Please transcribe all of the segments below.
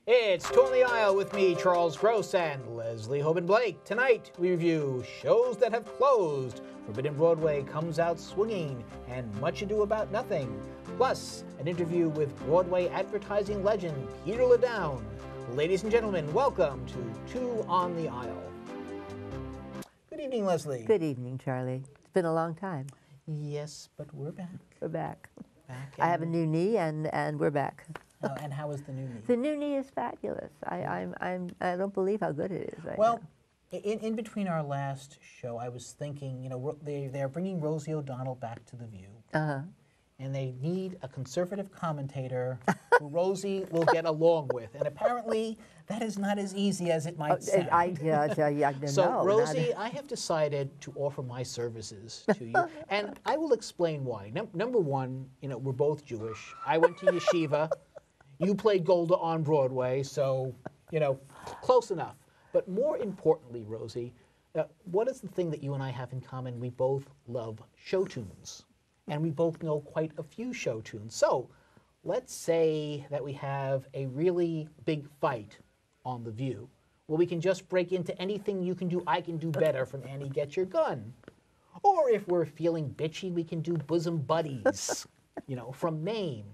It's Two on the Aisle with me, Charles Gross, and Leslie Hoban Blake. Tonight, we review shows that have closed, Forbidden Broadway Comes Out Swinging, and Much Ado About Nothing. Plus, an interview with Broadway advertising legend Peter LeDonne. Ladies and gentlemen, welcome to Two on the Aisle. Good evening, Leslie. Good evening, Charlie. It's been a long time. Yes, but we're back. We're back. I have a new knee, and we're back. And how is the new knee? The new knee is fabulous. I don't believe how good it is right now. Well, in between our last show, I was thinking, you know, they're bringing Rosie O'Donnell back to The View. And they need a conservative commentator who Rosie will get along with. And apparently, that is not as easy as it might sound. So, Rosie, I have decided to offer my services to you. And I will explain why. Number one, you know, we're both Jewish. I went to yeshiva. You played Golda on Broadway, so, you know, close enough. But more importantly, Rosie, what is the thing that you and I have in common? We both love show tunes. And we both know quite a few show tunes. So let's say that we have a really big fight on The View. Well, we can just break into anything you can do, I can do better from Annie Get Your Gun. Or if we're feeling bitchy, we can do Bosom Buddies, you know, from Mame.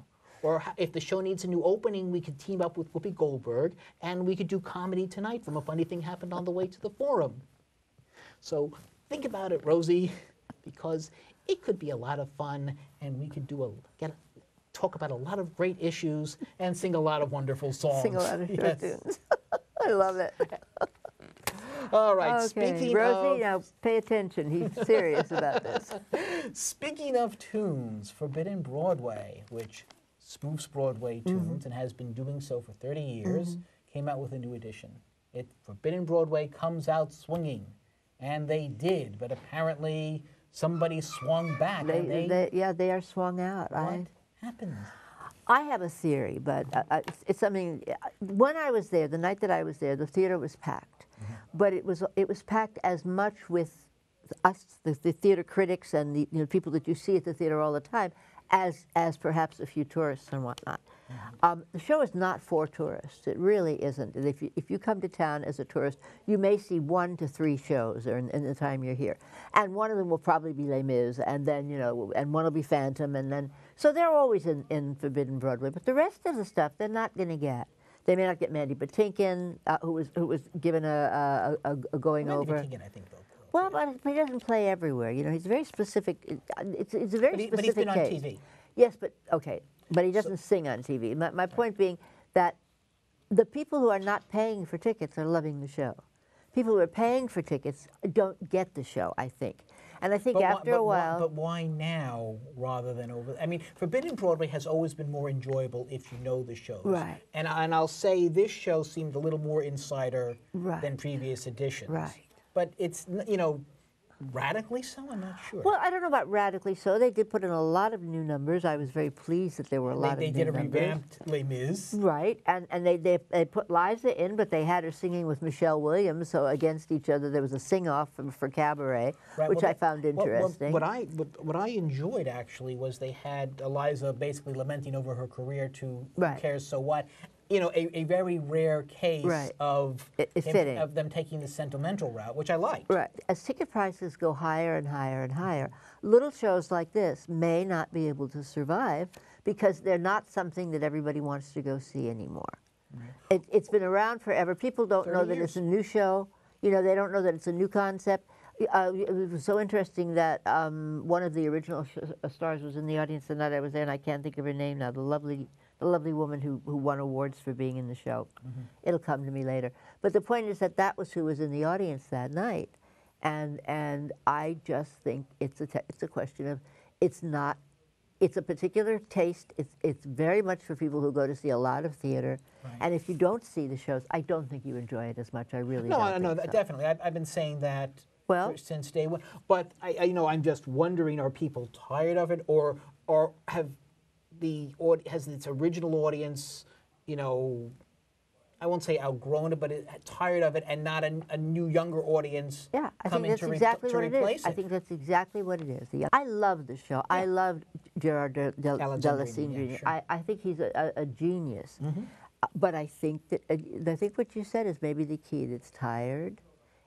Or if the show needs a new opening, we could team up with Whoopi Goldberg, and we could do Comedy Tonight from A Funny Thing Happened on the Way to the Forum. So think about it, Rosie, because it could be a lot of fun, and we could do talk about a lot of great issues and sing a lot of wonderful songs. Sing a lot of show tunes. I love it. All right, okay. Speaking Rosie, of... now pay attention. He's serious about this. Speaking of tunes, Forbidden Broadway, which spoofs Broadway tunes and has been doing so for 30 years, came out with a new edition. Forbidden Broadway Comes Out Swinging. And they did, but apparently somebody swung back. They are swung out. What happened? I have a theory, but it's something. When I was there, the night that I was there, the theater was packed, but it was packed as much with us, the theater critics, and the people that you see at the theater all the time, as perhaps a few tourists and whatnot. The show is not for tourists. It really isn't. If you come to town as a tourist, you may see 1 to 3 shows in the time you're here, and one of them will probably be Les Mis, and then and one will be Phantom, and then so they're always in Forbidden Broadway. But the rest of the stuff they're not going to get. They may not get Mandy Patinkin, who was given a going over. Mandy Patinkin, I think, though. Well, but he doesn't play everywhere. You know, he's very specific. It's a very specific But he's been on case. TV. Yes, but okay. But he doesn't sing on TV. My point being that the people who are not paying for tickets are loving the show. People who are paying for tickets don't get the show, I think. And I think after a while... But why now rather than over... I mean, Forbidden Broadway has always been more enjoyable if you know the shows. Right. And I'll say this show seemed a little more insider than previous editions. Right. But it's, you know, radically so? I'm not sure. Well, I don't know about radically so. They did put in a lot of new numbers. I was very pleased that there were a lot of new numbers. They did a revamped Les Mis. Right, and they put Liza in, but they had her singing with Michelle Williams, so against each other there was a sing-off for Cabaret, which I found interesting. What I enjoyed, actually, was they had Eliza basically lamenting over her career to Who Cares So What. You know, a very rare case of them taking the sentimental route, which I liked. Right. As ticket prices go higher and higher and higher, little shows like this may not be able to survive because they're not something that everybody wants to go see anymore. Right. It's been around forever. People don't know that it's a new show. You know, they don't know that it's a new concept. It was so interesting that one of the original stars was in the audience the night I was there, and I can't think of her name now, the lovely woman who won awards for being in the show. It'll come to me later. But the point is that was who was in the audience that night. And I just think it's a question of, it's a particular taste. It's very much for people who go to see a lot of theater. Right. And if you don't see the shows, I don't think you enjoy it as much. I really don't think so. Definitely. I've been saying that since day one. But I'm just wondering, are people tired of it, or has its original audience, you know, I won't say outgrown it, but tired of it, and not a new, younger audience coming to replace it? I think that's exactly what it is. I love the show. I loved Gerard Delasine Jr. I think he's a genius. But I think that I think what you said is maybe the key. It's tired.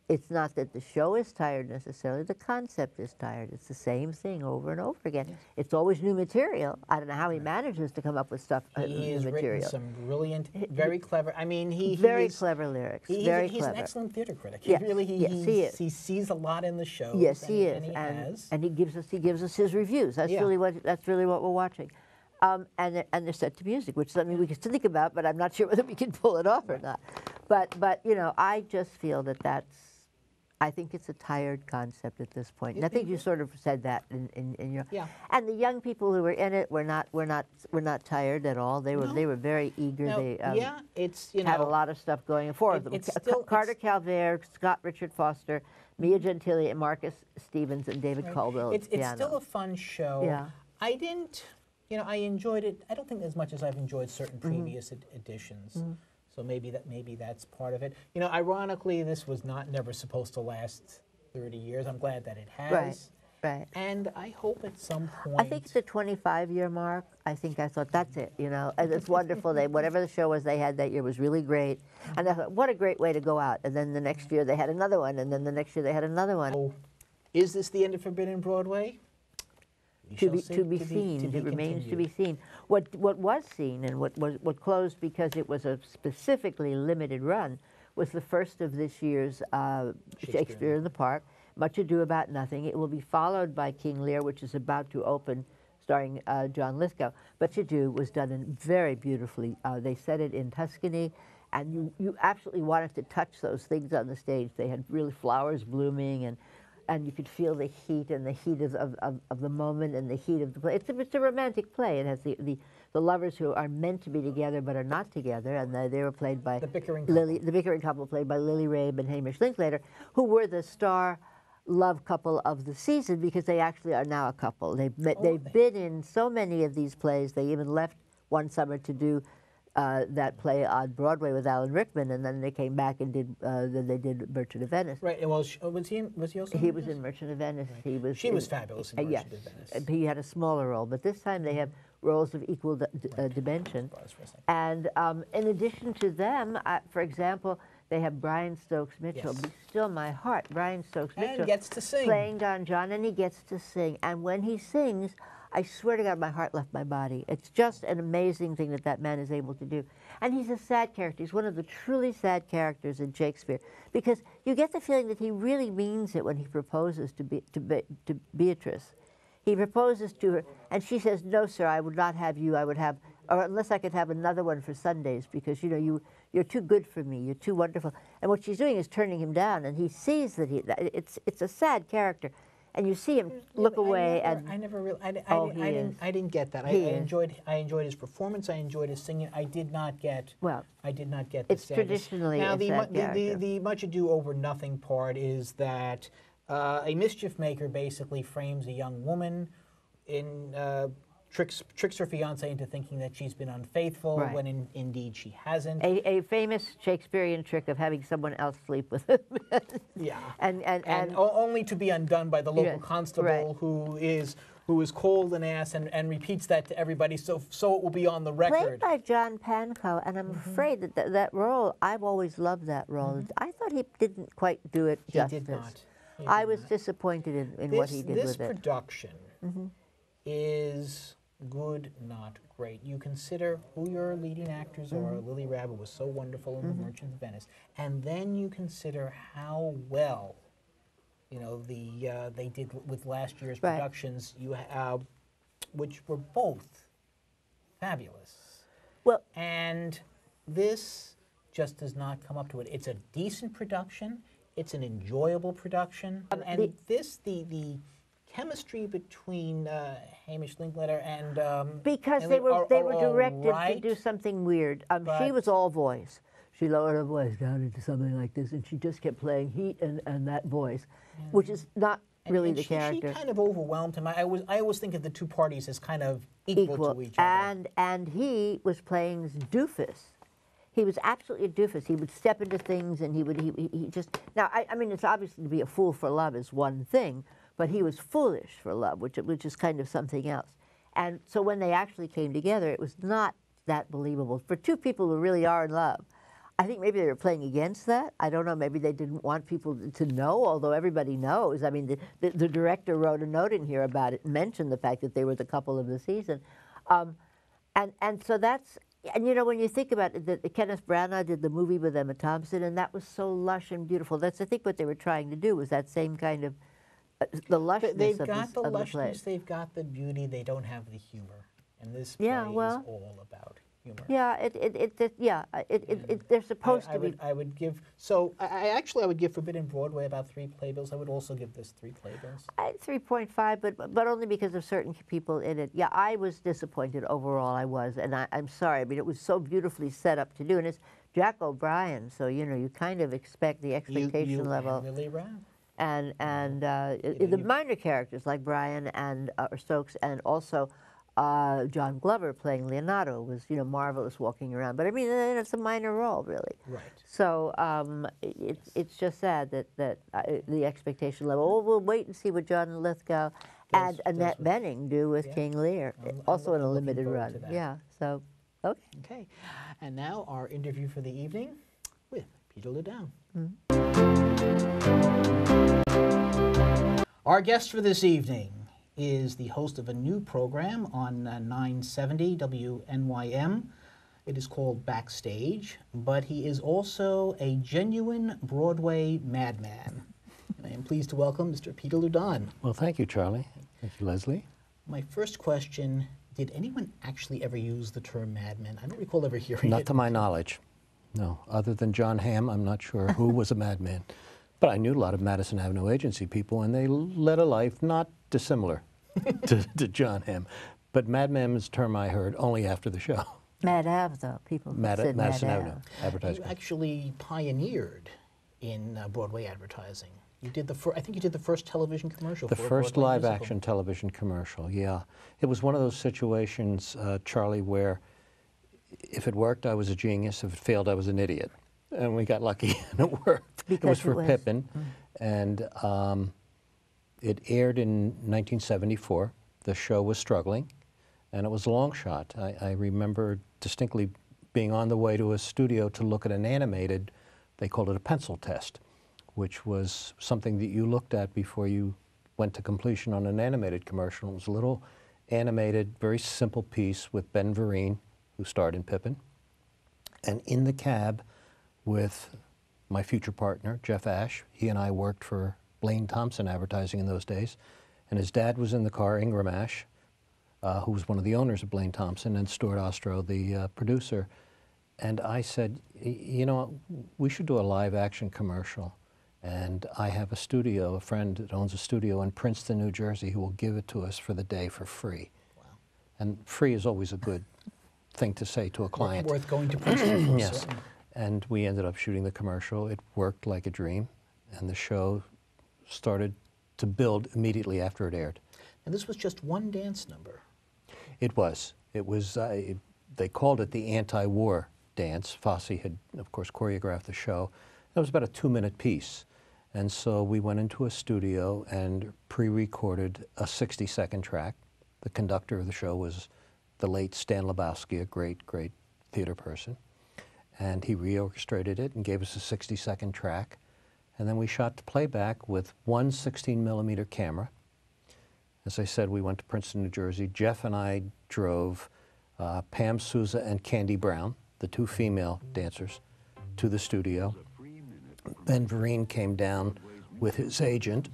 It's not that the show is tired necessarily. The concept is tired. It's the same thing over and over again. Yes. It's always new material. I don't know how he manages to come up with stuff. He new has written material. some brilliant, very clever. I mean, very clever lyrics. He's clever. an excellent theater critic. Yes. He really Yes, he is. He sees a lot in the show. Yes, he is, and he gives us his reviews. That's really what we're watching, and they're set to music, which something we can still think about, but I'm not sure whether we can pull it off or not. But you know, I just feel that I think it's a tired concept at this point. And I think you sort of said that in your. Yeah. And the young people who were in it were not tired at all. They were very eager. No, They it's had a lot of stuff going for them. Carter Calvert, Scott Richard Foster, Mia Gentili, and Marcus Stevens, and David Caldwell. It's still a fun show. Yeah. I didn't, you know, I enjoyed it. I don't think as much as I've enjoyed certain previous editions. So maybe that's part of it. You know, ironically, this was never supposed to last 30 years. I'm glad that it has. Right. And I hope at some point. I think the 25-year mark. I thought that's it. You know, and it's wonderful. Whatever the show was they had that year was really great. And I thought, what a great way to go out. And then the next year they had another one, and then the next year they had another one. So, is this the end of Forbidden Broadway? To be seen. It remains to be seen. What was seen and what closed because it was a specifically limited run was the first of this year's Shakespeare in the Park, Much Ado About Nothing. It will be followed by King Lear, which is about to open, starring John Lithgow. Much Ado was done very beautifully. They set it in Tuscany, and you absolutely wanted to touch those things on the stage. They had really flowers blooming, and you could feel the heat and the heat of the moment and the heat of the play. It's a romantic play. It has the lovers who are meant to be together but are not together, and they were played by the bickering couple. The bickering couple played by Lily Rabe and Hamish Linklater, who were the star love couple of the season because they actually are now a couple. They've been in so many of these plays. They even left one summer to do that play on Broadway with Alan Rickman, and then they came back and did Merchant of Venice. Right. Well, was he also? He was in Merchant of Venice. Right. She was fabulous in Merchant of Venice. He had a smaller role, but this time they have roles of equal dimension. And in addition to them, for example, they have Brian Stokes Mitchell. Be still my heart. Brian Stokes Mitchell gets to sing, playing Don John, and he gets to sing. And when he sings, I swear to God, my heart left my body. It's just an amazing thing that man is able to do. And he's a sad character. He's one of the truly sad characters in Shakespeare, because you get the feeling that he really means it when he proposes to Beatrice. He proposes to her, and she says, "No, sir, I would not have you. I would have, or unless I could have another one for Sundays, because you know you're too good for me. You're too wonderful." And what she's doing is turning him down, and he sees that it's a sad character. And you see him look away, I didn't get that. I enjoyed his performance. I enjoyed his singing. I did not get. The it's traditionally now the the Much Ado Over Nothing part is that a mischief maker basically frames a young woman in tricks her fiance into thinking that she's been unfaithful when indeed she hasn't. A famous Shakespearean trick of having someone else sleep with him. Yeah. And only to be undone by the local constable who is cold and ass and repeats that to everybody so it will be on the record. Played by John Pankow, and I'm afraid that role, I've always loved that role. I thought he didn't quite do it justice. He did not. I was disappointed in what he did with it. This production is good, not great. You consider who your leading actors are. Lily Rabe was so wonderful in The Merchant of Venice, and then you consider how well, you know, they did with last year's productions. Which were both fabulous. Well, and this just does not come up to it. It's a decent production. It's an enjoyable production, and the chemistry between Hamish Linklater and because they were directed to do something weird. She was all voice. She lowered her voice down into something like this, and she just kept playing heat and that voice, which is not really the character. She kind of overwhelmed him. I always think of the two parties as kind of equal to each other. And he was playing doofus. He was absolutely a doofus. He would step into things, and he just. Now, I mean, it's obviously to be a fool for love is one thing, but he was foolish for love, which is kind of something else. And so when they actually came together, it was not that believable. For two people who really are in love, I think maybe they were playing against that. I don't know. Maybe they didn't want people to know, although everybody knows. I mean, the director wrote a note in here about it, mentioned the fact that they were the couple of the season. And so that's, and you know, when you think about it, that Kenneth Branagh did the movie with Emma Thompson, and that was so lush and beautiful. That's, I think, what they were trying to do, was that same kind of, the lushness They've of got the of lushness, play. they've got the beauty, they don't have the humor. And this play Yeah, well, is all about humor. Yeah, they're supposed to be. I would give, so I would give Forbidden Broadway about 3 playbills. I would also give this 3 playbills. 3.5, but only because of certain people in it. Yeah, I was disappointed overall. I was, and I'm sorry. I mean, it was so beautifully set up to do, and it's Jack O'Brien, so you know, you kind of expect the expectation level. Really ran. And the minor characters like Brian and or Stokes, and also John Glover playing Leonardo was, you know, marvelous walking around. But I mean, it's a minor role, really. Right. So it's just sad that the expectation level. Well, we'll wait and see what John Lithgow and Annette Bening do with King Lear, also in a limited run. Yeah. So, okay. Okay. And now our interview for the evening with Peter LeDonne. Our guest for this evening is the host of a new program on 970 WNYM. It is called Backstage, but he is also a genuine Broadway madman. And I am pleased to welcome Mr. Peter LeDonne. Well, thank you, Charlie. Thank you, Leslie. My first question, did anyone actually ever use the term madman? I don't recall ever hearing it. Not to my knowledge, no. Other than John Hamm, I'm not sure who was a madman. But I knew a lot of Madison Avenue agency people, and they led a life not dissimilar to John Hamm. But madman is a term I heard only after the show. Mad Ave, though. People said Madison Mad Avenue Ave. advertising. You actually pioneered in Broadway advertising. You did I think you did the first television commercial. The for a first Broadway musical. live-action television commercial, yeah. It was one of those situations, Charlie, where if it worked, I was a genius. If it failed, I was an idiot. And we got lucky, and it worked. Because it was for Pippin, and it aired in 1974. The show was struggling, and it was a long shot. I remember distinctly being on the way to a studio to look at an animated, they called it a pencil test, which was something that you looked at before you went to completion on an animated commercial. It was a little animated, very simple piece with Ben Vereen, who starred in Pippin, and in the cab with my future partner, Jeff Ash. He and I worked for Blaine Thompson Advertising in those days, and his dad was in the car, Ingram Ash, who was one of the owners of Blaine Thompson, and Stuart Ostro, the producer. And I said, you know, we should do a live-action commercial. And I have a studio, a friend that owns a studio in Princeton, New Jersey, who will give it to us for the day for free. Wow. And free is always a good thing to say to a client. Worth going to Princeton for. Yes. And we ended up shooting the commercial. It worked like a dream, and the show started to build immediately after it aired. And this was just one dance number. It was. It was, they called it the anti-war dance. Fosse had, of course, choreographed the show. It was about a 2-minute piece. And so we went into a studio and pre-recorded a 60-second track. The conductor of the show was the late Stan Lebowski, a great, great theater person. And he reorchestrated it and gave us a 60-second track. And then we shot the playback with one 16-millimeter camera. As I said, we went to Princeton, New Jersey. Jeff and I drove Pam Souza and Candy Brown, the 2 female dancers, to the studio. Ben Vereen came down with his agent,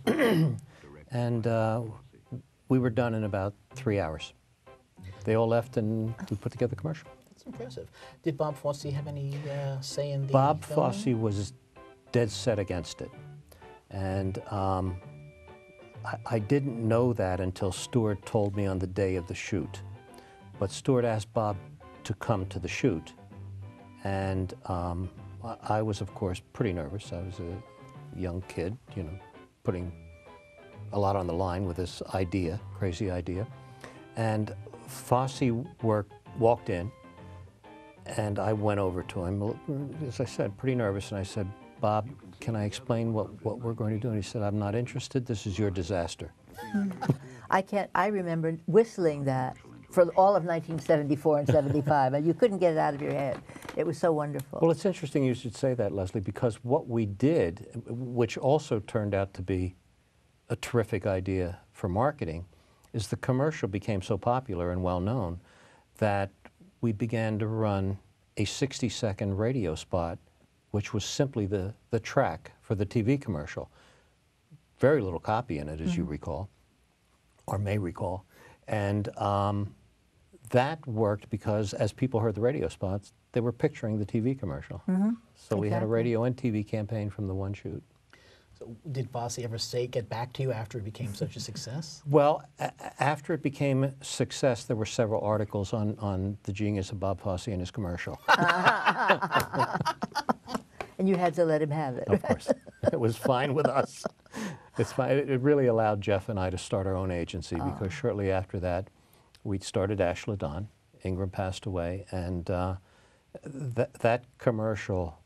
and we were done in about 3 hours. They all left, and we put together the commercial. That's impressive. Did Bob Fosse have any say in the Bob filming? Fosse was dead set against it. And I didn't know that until Stuart told me on the day of the shoot. But Stuart asked Bob to come to the shoot. And I was, of course, pretty nervous. I was a young kid, you know, putting a lot on the line with this idea, crazy idea. And Fosse walked in, and I went over to him, as I said, pretty nervous, and I said, Bob, can I explain what we're going to do? And he said, I'm not interested. This is your disaster. I remember whistling that for all of 1974 and 75, and you couldn't get it out of your head. It was so wonderful. Well, it's interesting you should say that, Leslie, because what we did, which also turned out to be a terrific idea for marketing, is the commercial became so popular and well-known that we began to run a 60-second radio spot, which was simply the track for the TV commercial. Very little copy in it, as you recall, or may recall. And that worked because as people heard the radio spots, they were picturing the TV commercial. So we had a radio and TV campaign from the one shoot. So did Fosse ever get back to you after it became such a success? Well, after it became a success, there were several articles on the genius of Bob Fosse and his commercial. And you had to let him have it. Of course. It was fine with us. It's fine. It really allowed Jeff and I to start our own agency because shortly after that, we started LeDonne. Ingram passed away, and that commercial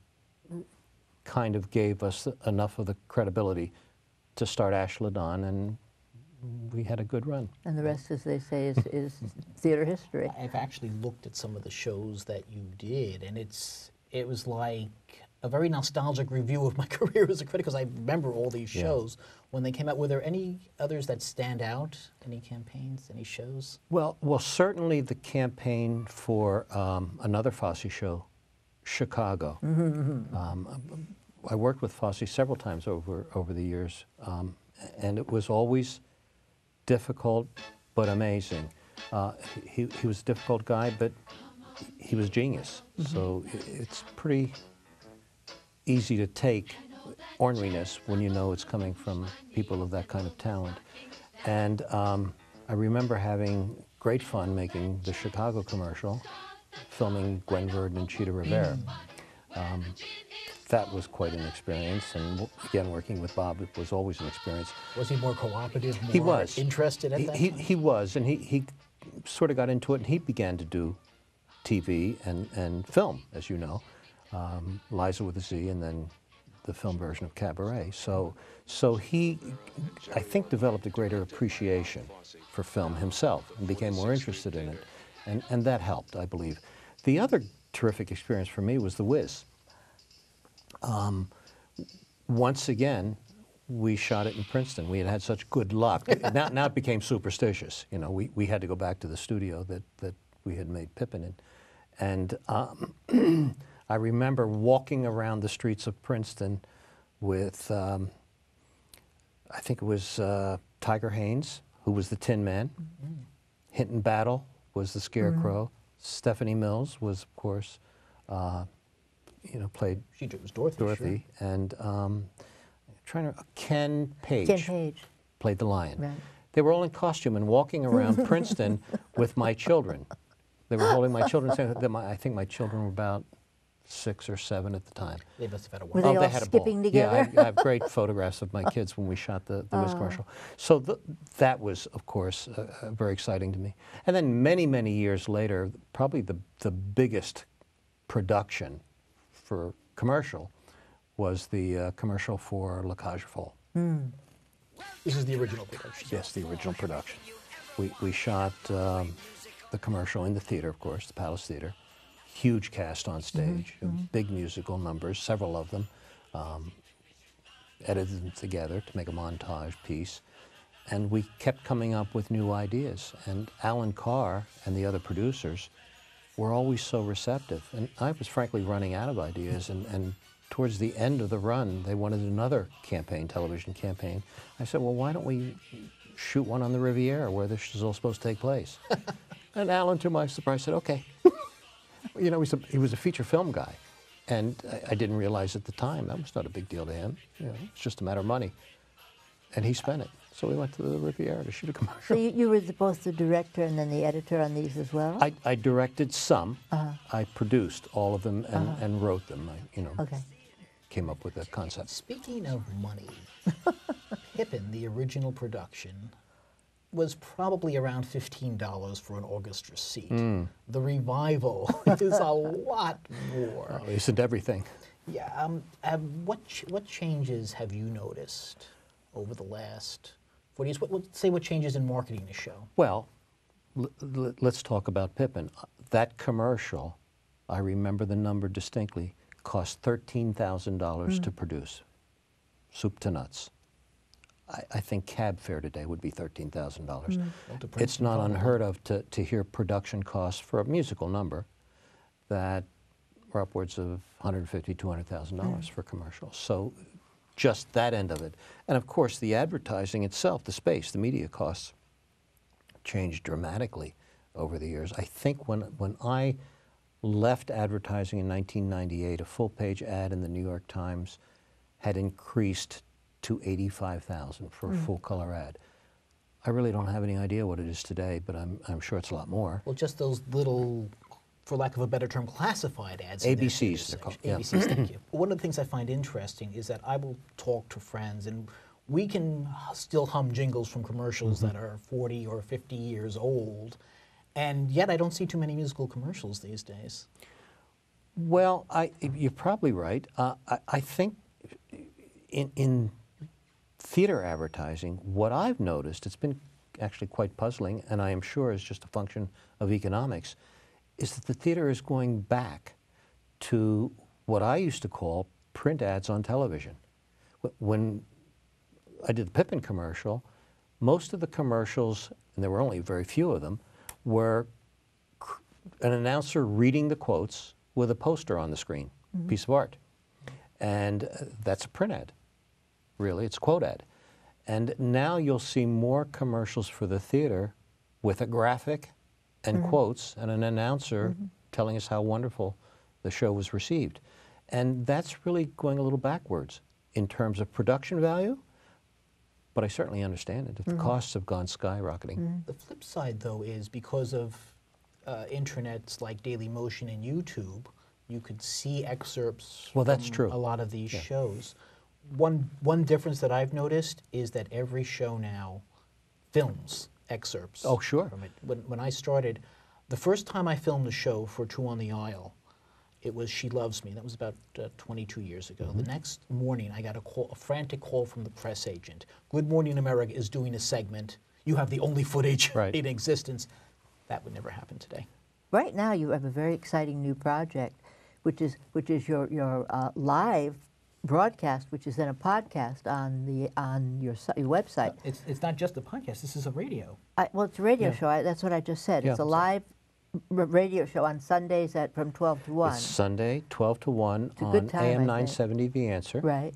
kind of gave us enough of the credibility to start LeDonne, and we had a good run. And the rest, as they say, is theater history. I've actually looked at some of the shows that you did, and it was like a very nostalgic review of my career as a critic, because I remember all these shows when they came out. Were there any others that stand out? Any campaigns, any shows? Well, certainly the campaign for another Fosse show, Chicago. I worked with Fosse several times over the years, and it was always difficult but amazing. He was a difficult guy, but he was genius. So it's pretty easy to take orneriness when you know it's coming from people of that kind of talent. And I remember having great fun making the Chicago commercial, filming Gwen Verdon and Cheetah Rivera. That was quite an experience, and again, working with Bob, it was always an experience. Was he more cooperative, more he was. interested at that point? He was, and he sort of got into it, and he began to do TV and film, as you know, Liza with a Z, and then the film version of Cabaret. So he, I think, developed a greater appreciation for film himself and became more interested in it, and that helped, I believe. The other terrific experience for me was The Wiz. Once again, we shot it in Princeton. We had had such good luck. Now it became superstitious. You know, we had to go back to the studio that we had made Pippin in. And I remember walking around the streets of Princeton with, I think it was Tiger Haynes, who was the Tin Man. Hinton Battle was the Scarecrow. Stephanie Mills was, of course, played She was Dorothy. Dorothy, sure. and Ken Page. Ken Page played the lion. Right. They were all in costume and walking around Princeton with my children. They were holding my children. I think my children were about 6 or 7 at the time. They must have had a Were wonderful. they all had a skipping ball. together? Yeah, I have great photographs of my kids when we shot the Wiz commercial. So that was, of course, very exciting to me. And then many, many years later, probably the biggest production for commercial was the commercial for La Cage aux Folles. This is the original production. Yes, the original production. We shot the commercial in the theater, of course, the Palace Theater. Huge cast on stage, big musical numbers, several of them, edited them together to make a montage piece. And we kept coming up with new ideas. And Alan Carr and the other producers were always so receptive. And I was frankly running out of ideas. And towards the end of the run, they wanted another campaign, television campaign. I said, well, why don't we shoot one on the Riviera where this is all supposed to take place? And Alan, to my surprise, said, okay. You know, he was a feature film guy. And I didn't realize at the time that was not a big deal to him. You know, it's just a matter of money. And he spent it. So we went to the Riviera to shoot a commercial. So you were both the director and then the editor on these as well? I directed some. I produced all of them and wrote them. Okay. Came up with a concept. Speaking of money, Pippin, the original production, was probably around $15 for an orchestra seat. The revival is a lot more. Oh, isn't everything? Yeah. What changes have you noticed over the last 40 years? What changes in marketing the show? Well, let's talk about Pippin. That commercial, I remember the number distinctly, cost $13,000 to produce, soup to nuts. I think cab fare today would be $13,000. It's not unheard of to hear production costs for a musical number that were upwards of $150,000, $200,000 for commercials. So just that end of it. And of course, the advertising itself, the space, the media costs changed dramatically over the years. I think when I left advertising in 1998, a full-page ad in the New York Times had increased to $85,000 for a full-color ad. I really don't have any idea what it is today, but I'm sure it's a lot more. Well, just those little, for lack of a better term, classified ads. ABCs, they're called. Yeah. ABCs, thank you. One of the things I find interesting is that I will talk to friends, and we can still hum jingles from commercials that are 40 or 50 years old, and yet I don't see too many musical commercials these days. Well, you're probably right. I think in theater advertising, what I've noticed, it's been actually quite puzzling, and I am sure is just a function of economics, is that the theater is going back to what I used to call print ads on television. When I did the Pippin commercial, most of the commercials, and there were only very few of them, were an announcer reading the quotes with a poster on the screen, piece of art. And that's a print ad, really, it's a quote ad. And now you'll see more commercials for the theater with a graphic and quotes and an announcer telling us how wonderful the show was received. And that's really going a little backwards in terms of production value, but I certainly understand it. The costs have gone skyrocketing. The flip side, though, is because of intranets like Dailymotion and YouTube, you could see excerpts from a lot of these shows. One difference that I've noticed is that every show now films excerpts. Oh, sure. From it. When I started, the first time I filmed a show for Two on the Aisle, it was She Loves Me. That was about 22 years ago. The next morning, I got a frantic call from the press agent. Good Morning America is doing a segment. You have the only footage in existence. That would never happen today. Right now, you have a very exciting new project, which is your live broadcast, which is then a podcast on your website. It's not just a podcast. This is a radio. Well, it's a radio show. That's what I just said. It's a live radio show on Sundays from 12 to 1. It's Sunday, 12 to 1 on AM 970, The Answer. Right.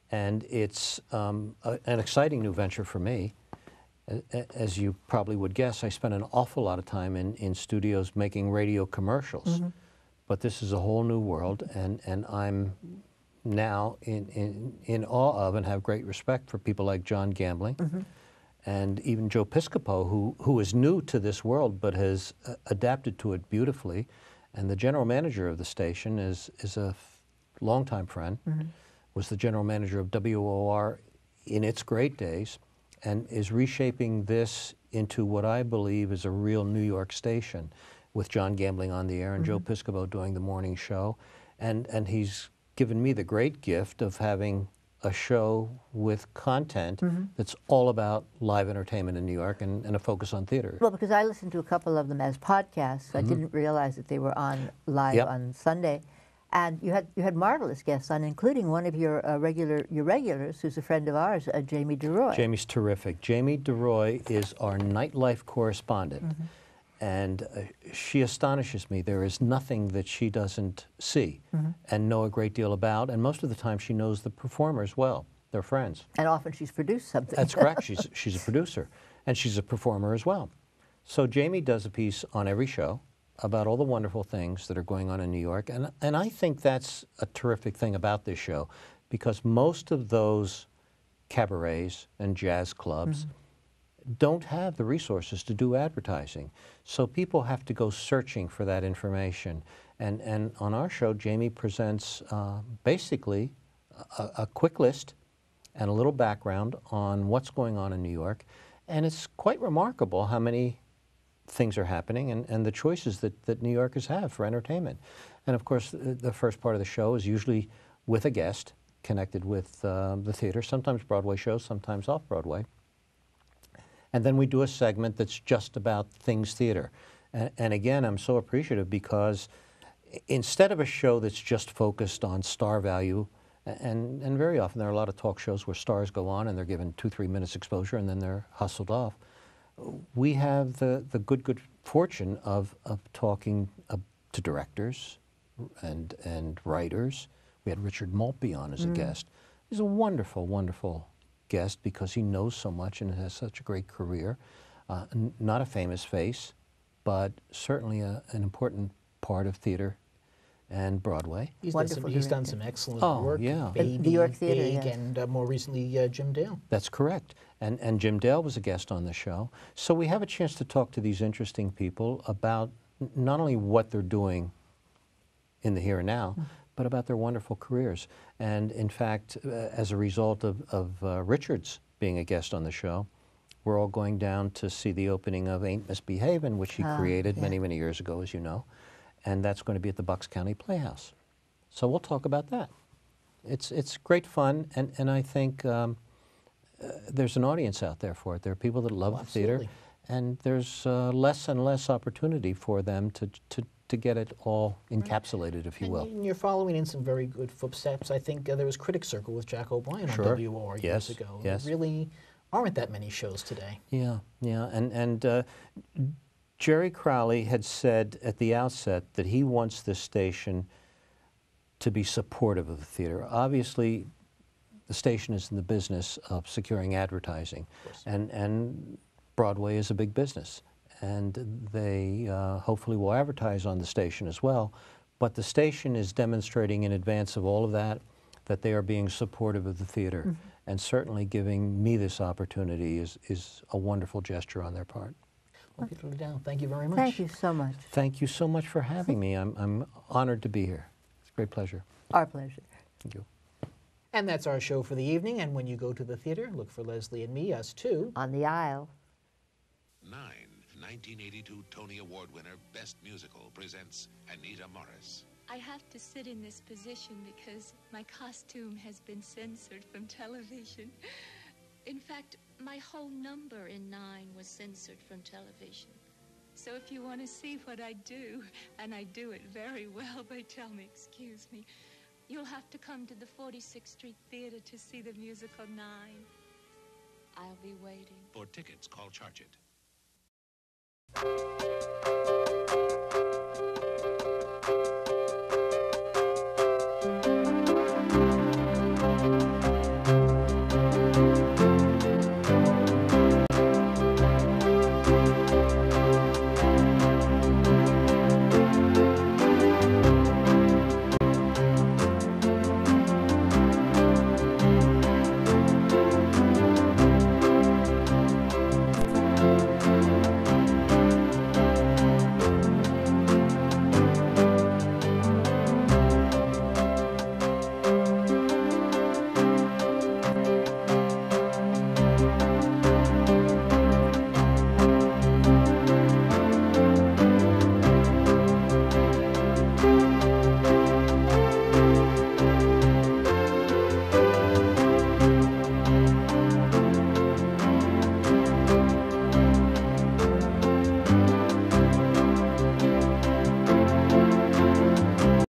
And it's an exciting new venture for me. As you probably would guess, I spent an awful lot of time in studios making radio commercials. But this is a whole new world, and I'm now in awe of and have great respect for people like John Gambling and even Joe Piscopo, who is new to this world but has adapted to it beautifully. And the general manager of the station is a longtime friend, was the general manager of WOR in its great days, and is reshaping this into what I believe is a real New York station, with John Gambling on the air and Joe Piscopo doing the morning show. And he's given me the great gift of having a show with content that's all about live entertainment in New York and a focus on theater. Well, because I listened to a couple of them as podcasts. I didn't realize that they were on live on Sunday. And you had marvelous guests on, including one of your regulars, who's a friend of ours, Jamie DeRoy. Jamie's terrific. Jamie DeRoy is our nightlife correspondent. And she astonishes me. There is nothing that she doesn't see and know a great deal about. And most of the time, she knows the performers well. They're friends. And often she's produced something. That's correct. She's a producer. And she's a performer as well. So Jamie does a piece on every show about all the wonderful things that are going on in New York. And I think that's a terrific thing about this show, because most of those cabarets and jazz clubs don't have the resources to do advertising. So people have to go searching for that information. And on our show, Jamie presents basically a quick list and a little background on what's going on in New York. And it's quite remarkable how many things are happening and the choices that New Yorkers have for entertainment. And of course, the first part of the show is usually with a guest connected with the theater, sometimes Broadway shows, sometimes off-Broadway. And then we do a segment that's just about things theater. And again, I'm so appreciative because instead of a show that's just focused on star value, and very often there are a lot of talk shows where stars go on and they're given 2-3 minutes exposure and then they're hustled off. We have the good fortune of talking to directors and writers. We had Richard Maltby on as a guest. He's a wonderful, wonderful guest because he knows so much and has such a great career. Not a famous face, but certainly an important part of theater and Broadway. He's Wonderful done director. some excellent Oh, work. yeah. Baby, The York Theatre, Big, yes. and more recently Jim Dale. That's correct. And Jim Dale was a guest on the show. So we have a chance to talk to these interesting people about not only what they're doing in the here and now, but about their wonderful careers. And in fact, as a result of Richard's being a guest on the show, we're all going down to see the opening of Ain't Misbehavin', which he created many, many years ago, as you know. And that's going to be at the Bucks County Playhouse. So we'll talk about that. It's great fun, and I think there's an audience out there for it. There are people that love the theater, absolutely. and there's less and less opportunity for them to get it all encapsulated, if you will. And you're following in some very good footsteps. I think there was Critic Circle with Jack O'Brien Sure. on WOR Yes, years ago. yes. There really aren't that many shows today. Yeah, yeah, and Jerry Crowley had said at the outset that he wants this station to be supportive of the theater. Obviously, the station is in the business of securing advertising, and Broadway is a big business, and they hopefully will advertise on the station as well. But the station is demonstrating in advance of all of that they are being supportive of the theater, and certainly giving me this opportunity is a wonderful gesture on their part. Well, Peter LeDonne, thank you very much. Thank you so much. Thank you so much for having me. I'm honored to be here. It's a great pleasure. Our pleasure. Thank you. And that's our show for the evening. And when you go to the theater, look for Leslie and me, us too. On the aisle. 1982 Tony Award winner Best Musical presents Anita Morris. I have to sit in this position because my costume has been censored from television. In fact, my whole number in 9 was censored from television. So if you want to see what I do, and I do it very well, they tell me, excuse me, you'll have to come to the 46th Street Theater to see the musical 9. I'll be waiting. For tickets, call Charge It.